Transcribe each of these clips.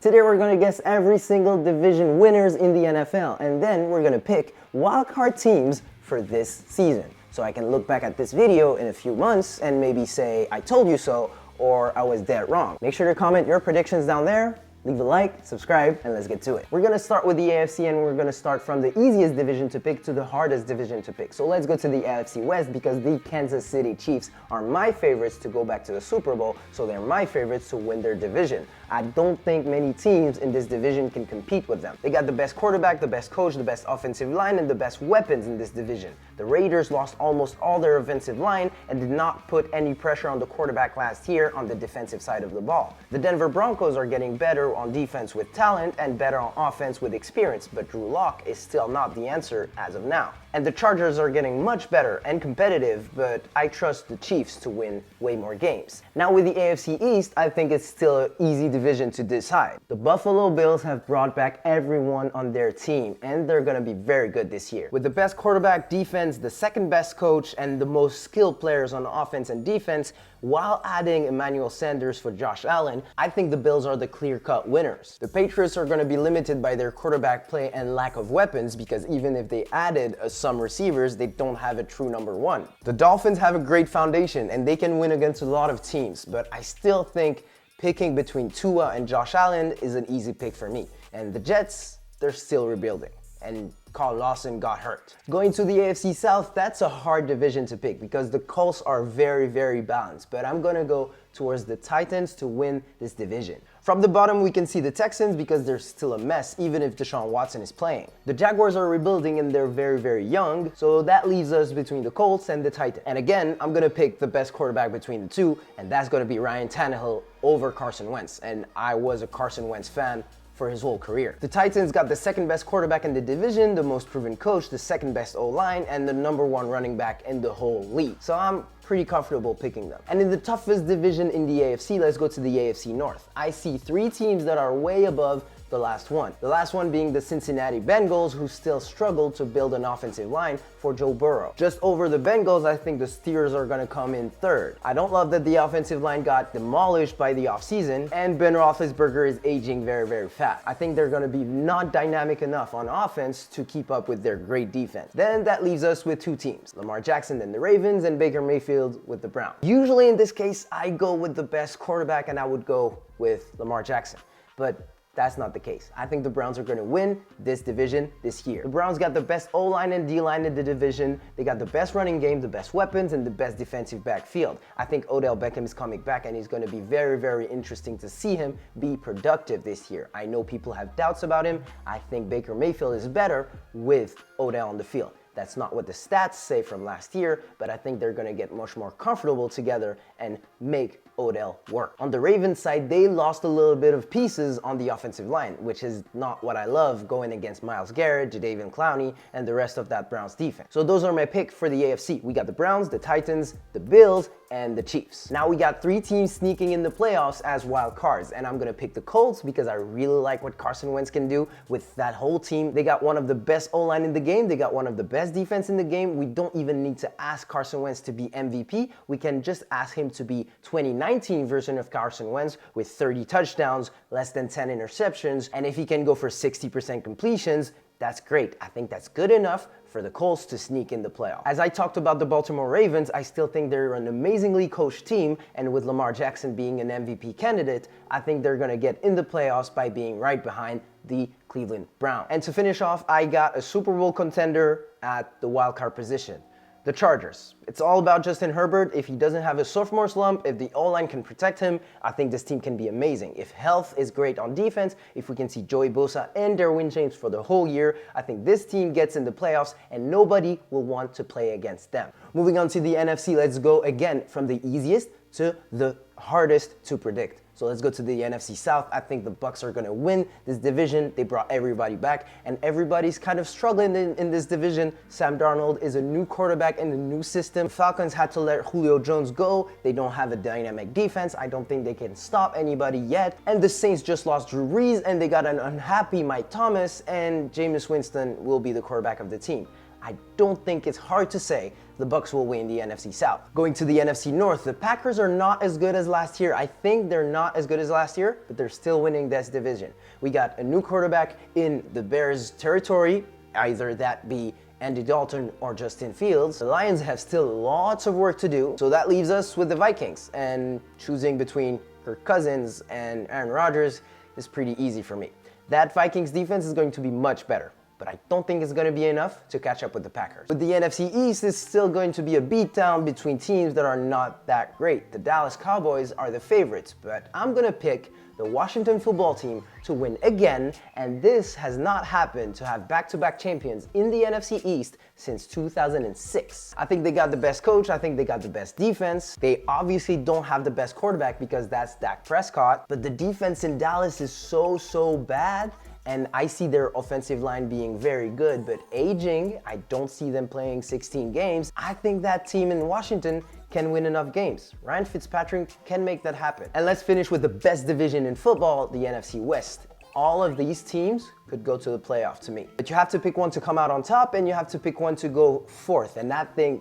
Today we're going to guess every single division winners in the NFL, and then we're going to pick wildcard teams for this season. So I can look back at this video in a few months and maybe say, I told you so, or I was dead wrong. Make sure to comment your predictions down there. Leave a like, subscribe, and let's get to it. We're gonna start with the AFC, and we're gonna start from the easiest division to pick to the hardest division to pick. So let's go to the AFC West because the Kansas City Chiefs are my favorites to go back to the Super Bowl, so they're my favorites to win their division. I don't think many teams in this division can compete with them. They got the best quarterback, the best coach, the best offensive line, and the best weapons in this division. The Raiders lost almost all their offensive line and did not put any pressure on the quarterback last year on the defensive side of the ball. The Denver Broncos are getting better on defense with talent and better on offense with experience, but Drew Lock is still not the answer as of now. And the Chargers are getting much better and competitive, but I trust the Chiefs to win way more games. Now with the AFC East, I think it's still an easy division to decide. The Buffalo Bills have brought back everyone on their team, and they're gonna be very good this year. With the best quarterback, defense, the second best coach, and the most skilled players on offense and defense, while adding Emmanuel Sanders for Josh Allen, I think the Bills are the clear-cut winners. The Patriots are going to be limited by their quarterback play and lack of weapons because even if they added some receivers, they don't have a true number one. The Dolphins have a great foundation and they can win against a lot of teams, but I still think picking between Tua and Josh Allen is an easy pick for me. And the Jets, they're still rebuilding. And Carl Lawson got hurt. Going to the AFC South, that's a hard division to pick because the Colts are very, very balanced, but I'm gonna go towards the Titans to win this division. From the bottom, we can see the Texans because they're still a mess, even if Deshaun Watson is playing. The Jaguars are rebuilding and they're very, very young, so that leaves us between the Colts and the Titans. And again, I'm gonna pick the best quarterback between the two, and that's gonna be Ryan Tannehill over Carson Wentz. And I was a Carson Wentz fan for his whole career. The Titans got the second best quarterback in the division, the most proven coach, the second best O-line, and the number one running back in the whole league. So I'm pretty comfortable picking them. And in the toughest division in the AFC, let's go to the AFC North. I see three teams that are way above the last one. The last one being the Cincinnati Bengals, who still struggle to build an offensive line for Joe Burrow. Just over the Bengals, I think the Steelers are gonna come in third. I don't love that the offensive line got demolished by the offseason, and Ben Roethlisberger is aging very, very fast. I think they're gonna be not dynamic enough on offense to keep up with their great defense. Then that leaves us with two teams, Lamar Jackson and the Ravens, and Baker Mayfield with the Browns. Usually in this case, I go with the best quarterback and I would go with Lamar Jackson. But that's not the case. I think the Browns are going to win this division this year. The Browns got the best O-line and D-line in the division. They got the best running game, the best weapons, and the best defensive backfield. I think Odell Beckham is coming back, and he's going to be very, very interesting to see him be productive this year. I know people have doubts about him. I think Baker Mayfield is better with Odell on the field. That's not what the stats say from last year, but I think they're going to get much more comfortable together and make Odell work. On the Ravens side, they lost a little bit of pieces on the offensive line, which is not what I love going against Myles Garrett, Jadeveon Clowney, and the rest of that Browns defense. So those are my picks for the AFC. We got the Browns, the Titans, the Bills, and the Chiefs. Now we got three teams sneaking in the playoffs as wild cards, and I'm gonna pick the Colts because I really like what Carson Wentz can do with that whole team. They got one of the best O-line in the game. They got one of the best defense in the game. We don't even need to ask Carson Wentz to be MVP. We can just ask him to be 2019 version of Carson Wentz with 30 touchdowns, less than 10 interceptions, and if he can go for 60% completions, that's great. I think that's good enough for the Colts to sneak in the playoffs. As I talked about the Baltimore Ravens, I still think they're an amazingly coached team, and with Lamar Jackson being an MVP candidate, I think they're gonna get in the playoffs by being right behind the Cleveland Browns. And to finish off, I got a Super Bowl contender at the wildcard position. The Chargers. It's all about Justin Herbert. If he doesn't have a sophomore slump, if the O-line can protect him, I think this team can be amazing. If health is great on defense, if we can see Joey Bosa and Derwin James for the whole year, I think this team gets in the playoffs and nobody will want to play against them. Moving on to the NFC, let's go again from the easiest to the hardest to predict. So let's go to the NFC South. I think the Bucs are going to win this division. They brought everybody back, and everybody's kind of struggling in this division. Sam Darnold is a new quarterback in the new system. The Falcons had to let Julio Jones go. They don't have a dynamic defense. I don't think they can stop anybody yet. And the Saints just lost Drew Brees, and they got an unhappy Mike Thomas, and Jameis Winston will be the quarterback of the team. I don't think it's hard to say the Bucs will win the NFC South. Going to the NFC North, the Packers are not as good as last year. I think they're not as good as last year, but they're still winning this division. We got a new quarterback in the Bears territory, either that be Andy Dalton or Justin Fields. The Lions have still lots of work to do, so that leaves us with the Vikings, and choosing between Kirk Cousins and Aaron Rodgers is pretty easy for me. That Vikings defense is going to be much better, but I don't think it's going to be enough to catch up with the Packers. But the NFC East is still going to be a beatdown between teams that are not that great. The Dallas Cowboys are the favorites, but I'm going to pick the Washington football team to win again, and this has not happened to have back-to-back champions in the NFC East since 2006. I think they got the best coach, I think they got the best defense. They obviously don't have the best quarterback because that's Dak Prescott, but the defense in Dallas is so bad. And I see their offensive line being very good, but aging, I don't see them playing 16 games. I think that team in Washington can win enough games. Ryan Fitzpatrick can make that happen. And let's finish with the best division in football, the NFC West. All of these teams could go to the playoff to me. But you have to pick one to come out on top, and you have to pick one to go fourth. And that thing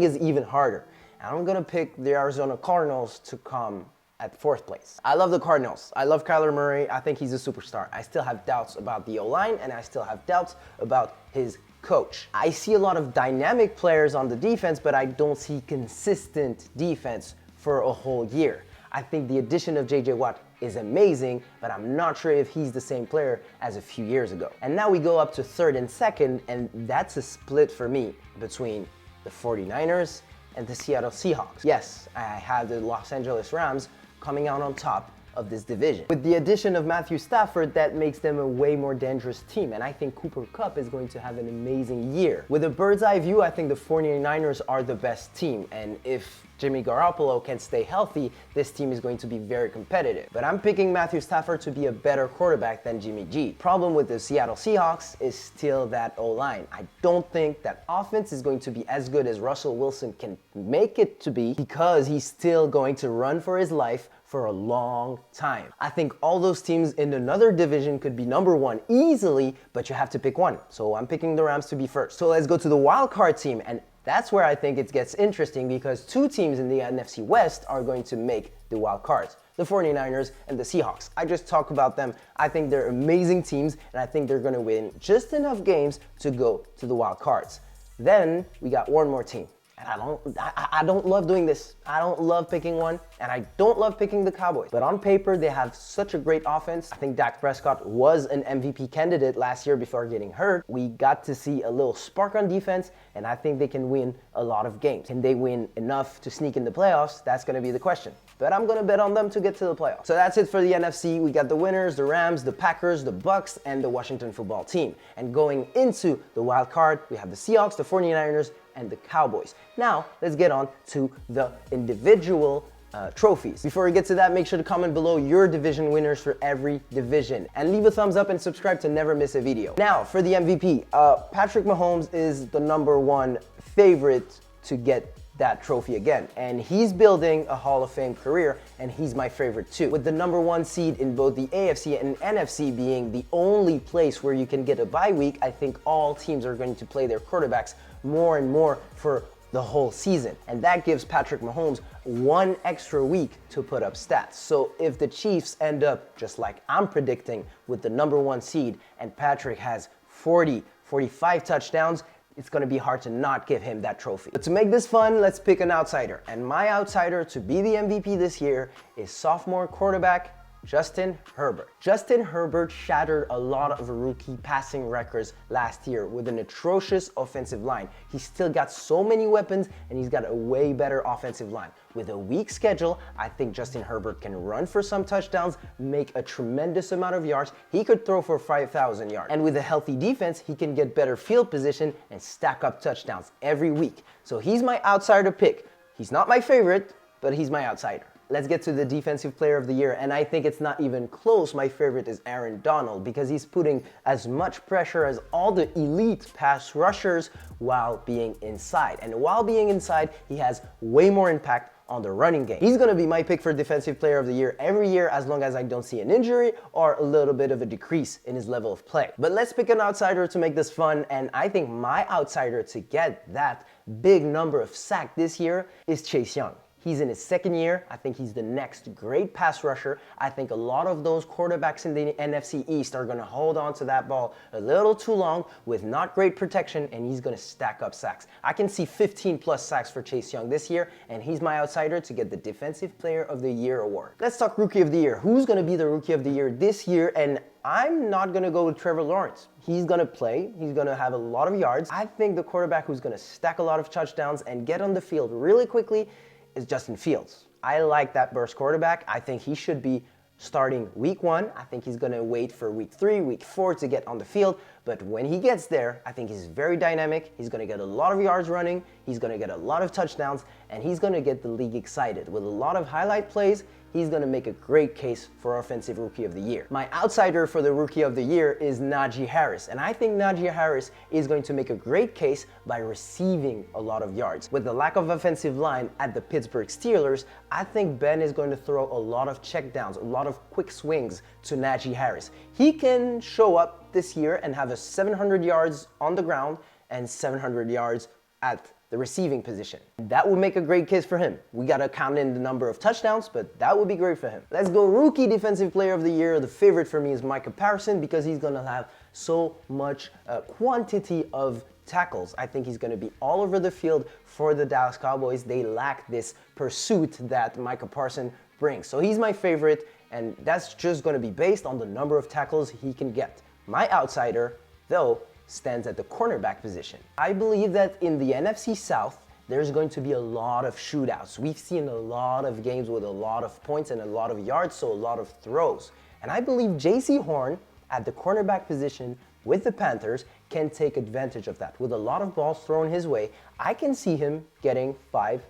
is even harder. And I'm gonna pick the Arizona Cardinals to come at fourth place. I love the Cardinals. I love Kyler Murray. I think he's a superstar. I still have doubts about the O-line, and I still have doubts about his coach. I see a lot of dynamic players on the defense, but I don't see consistent defense for a whole year. I think the addition of J.J. Watt is amazing, but I'm not sure if he's the same player as a few years ago. And now we go up to third and second, and that's a split for me between the 49ers and the Seattle Seahawks. Yes, I have the Los Angeles Rams coming out on top of this division. With the addition of Matthew Stafford, that makes them a way more dangerous team, and I think Cooper Kupp is going to have an amazing year. With a bird's eye view, I think the 49ers are the best team, and if Jimmy Garoppolo can stay healthy, this team is going to be very competitive. But I'm picking Matthew Stafford to be a better quarterback than Jimmy G. Problem with the Seattle Seahawks is still that O-line. I don't think that offense is going to be as good as Russell Wilson can make it to be, because he's still going to run for his life for a long time. I think all those teams in another division could be number one easily, but you have to pick one. So I'm picking the Rams to be first. So let's go to the wild card team, and that's where I think it gets interesting, because two teams in the NFC West are going to make the wild cards. The 49ers and the Seahawks. I just talked about them. I think they're amazing teams, and I think they're gonna win just enough games to go to the wild cards. Then we got one more team. And I don't love doing this. I don't love picking one, and I don't love picking the Cowboys. But on paper, they have such a great offense. I think Dak Prescott was an MVP candidate last year before getting hurt. We got to see a little spark on defense, and I think they can win a lot of games. Can they win enough to sneak in the playoffs? That's gonna be the question. But I'm gonna bet on them to get to the playoffs. So that's it for the NFC. We got the winners, the Rams, the Packers, the Bucs, and the Washington football team. And going into the wild card, we have the Seahawks, the 49ers, and the Cowboys. Now, let's get on to the individual trophies. Before we get to that, make sure to comment below your division winners for every division. And leave a thumbs up and subscribe to never miss a video. Now, for the MVP, Patrick Mahomes is the #1 favorite to get that trophy again. And he's building a Hall of Fame career, and he's my favorite too. With the #1 seed in both the AFC and NFC being the only place where you can get a bye week, I think all teams are going to play their quarterbacks more and more for the whole season. And that gives Patrick Mahomes one extra week to put up stats. So if the Chiefs end up just like I'm predicting with the #1 seed, and Patrick has 45 touchdowns, it's gonna be hard to not give him that trophy. But to make this fun, let's pick an outsider. And my outsider to be the MVP this year is sophomore quarterback Justin Herbert. Justin Herbert shattered a lot of rookie passing records last year with an atrocious offensive line. He's still got so many weapons, and he's got a way better offensive line. With a weak schedule, I think Justin Herbert can run for some touchdowns, make a tremendous amount of yards. He could throw for 5,000 yards. And with a healthy defense, he can get better field position and stack up touchdowns every week. So he's my outsider pick. He's not my favorite, but he's my outsider. Let's get to the Defensive Player of the Year, and I think it's not even close. My favorite is Aaron Donald, because he's putting as much pressure as all the elite pass rushers while being inside. And while being inside, he has way more impact on the running game. He's gonna be my pick for Defensive Player of the Year every year as long as I don't see an injury or a little bit of a decrease in his level of play. But let's pick an outsider to make this fun, and I think my outsider to get that big number of sacks this year is Chase Young. He's in his second year. I think he's the next great pass rusher. I think a lot of those quarterbacks in the NFC East are going to hold on to that ball a little too long with not great protection, and he's going to stack up sacks. I can see 15 plus sacks for Chase Young this year, and he's my outsider to get the Defensive Player of the Year award. Let's talk Rookie of the Year. Who's going to be the Rookie of the Year this year? And I'm not going to go with Trevor Lawrence. He's going to play. He's going to have a lot of yards. I think the quarterback who's going to stack a lot of touchdowns and get on the field really quickly is Justin Fields. I like that burst quarterback. I think he should be starting week 1. I think he's going to wait for week 3, week 4 to get on the field. But when he gets there, I think he's very dynamic. He's going to get a lot of yards running. He's going to get a lot of touchdowns, and he's going to get the league excited. With a lot of highlight plays, he's going to make a great case for Offensive Rookie of the Year. My outsider for the Rookie of the Year is Naji Harris, and I think Naji Harris is going to make a great case by receiving a lot of yards. With the lack of offensive line at the Pittsburgh Steelers, I think Ben is going to throw a lot of checkdowns, a lot of quick swings to Naji Harris. He can show up this year and have a 700 yards on the ground and 700 yards at the receiving position. That would make a great case for him. We gotta count in the number of touchdowns, but that would be great for him. Let's go Rookie Defensive Player of the Year. The favorite for me is Micah Parsons because he's gonna have so much quantity of tackles. I think he's gonna be all over the field for the Dallas Cowboys. They lack this pursuit that Micah Parsons brings. So he's my favorite, and that's just gonna be based on the number of tackles he can get. My outsider, though, stands at the cornerback position. I believe that in the NFC South, there's going to be a lot of shootouts. We've seen a lot of games with a lot of points and a lot of yards, so a lot of throws. And I believe J.C. Horn at the cornerback position with the Panthers can take advantage of that. With a lot of balls thrown his way, I can see him getting 5-6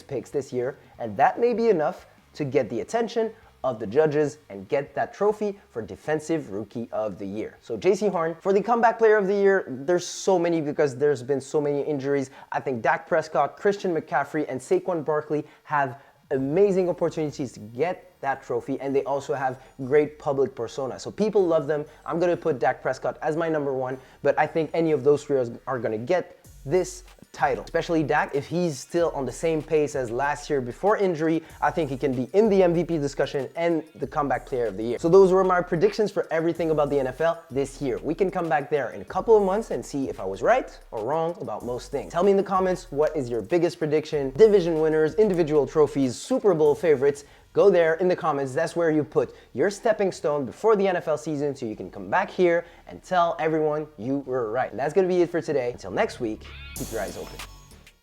picks this year, and that may be enough to get the attention of the judges and get that trophy for Defensive Rookie of the Year. So J.C. Horn. For the Comeback Player of the Year, there's so many because there's been so many injuries. I think Dak Prescott, Christian McCaffrey, and Saquon Barkley have amazing opportunities to get that trophy, and they also have great public persona. So people love them. I'm going to put Dak Prescott as my number 1, but I think any of those three are going to get this title, especially Dak. If he's still on the same pace as last year before injury, I think he can be in the MVP discussion and the Comeback Player of the Year. So those were my predictions for everything about the NFL this year. We can come back there in a couple of months and see if I was right or wrong about most things. Tell me in the comments, what is your biggest prediction? Division winners, individual trophies, Super Bowl favorites. Go there in the comments. That's where you put your stepping stone before the NFL season so you can come back here and tell everyone you were right. And that's going to be it for today. Until next week, keep your eyes open.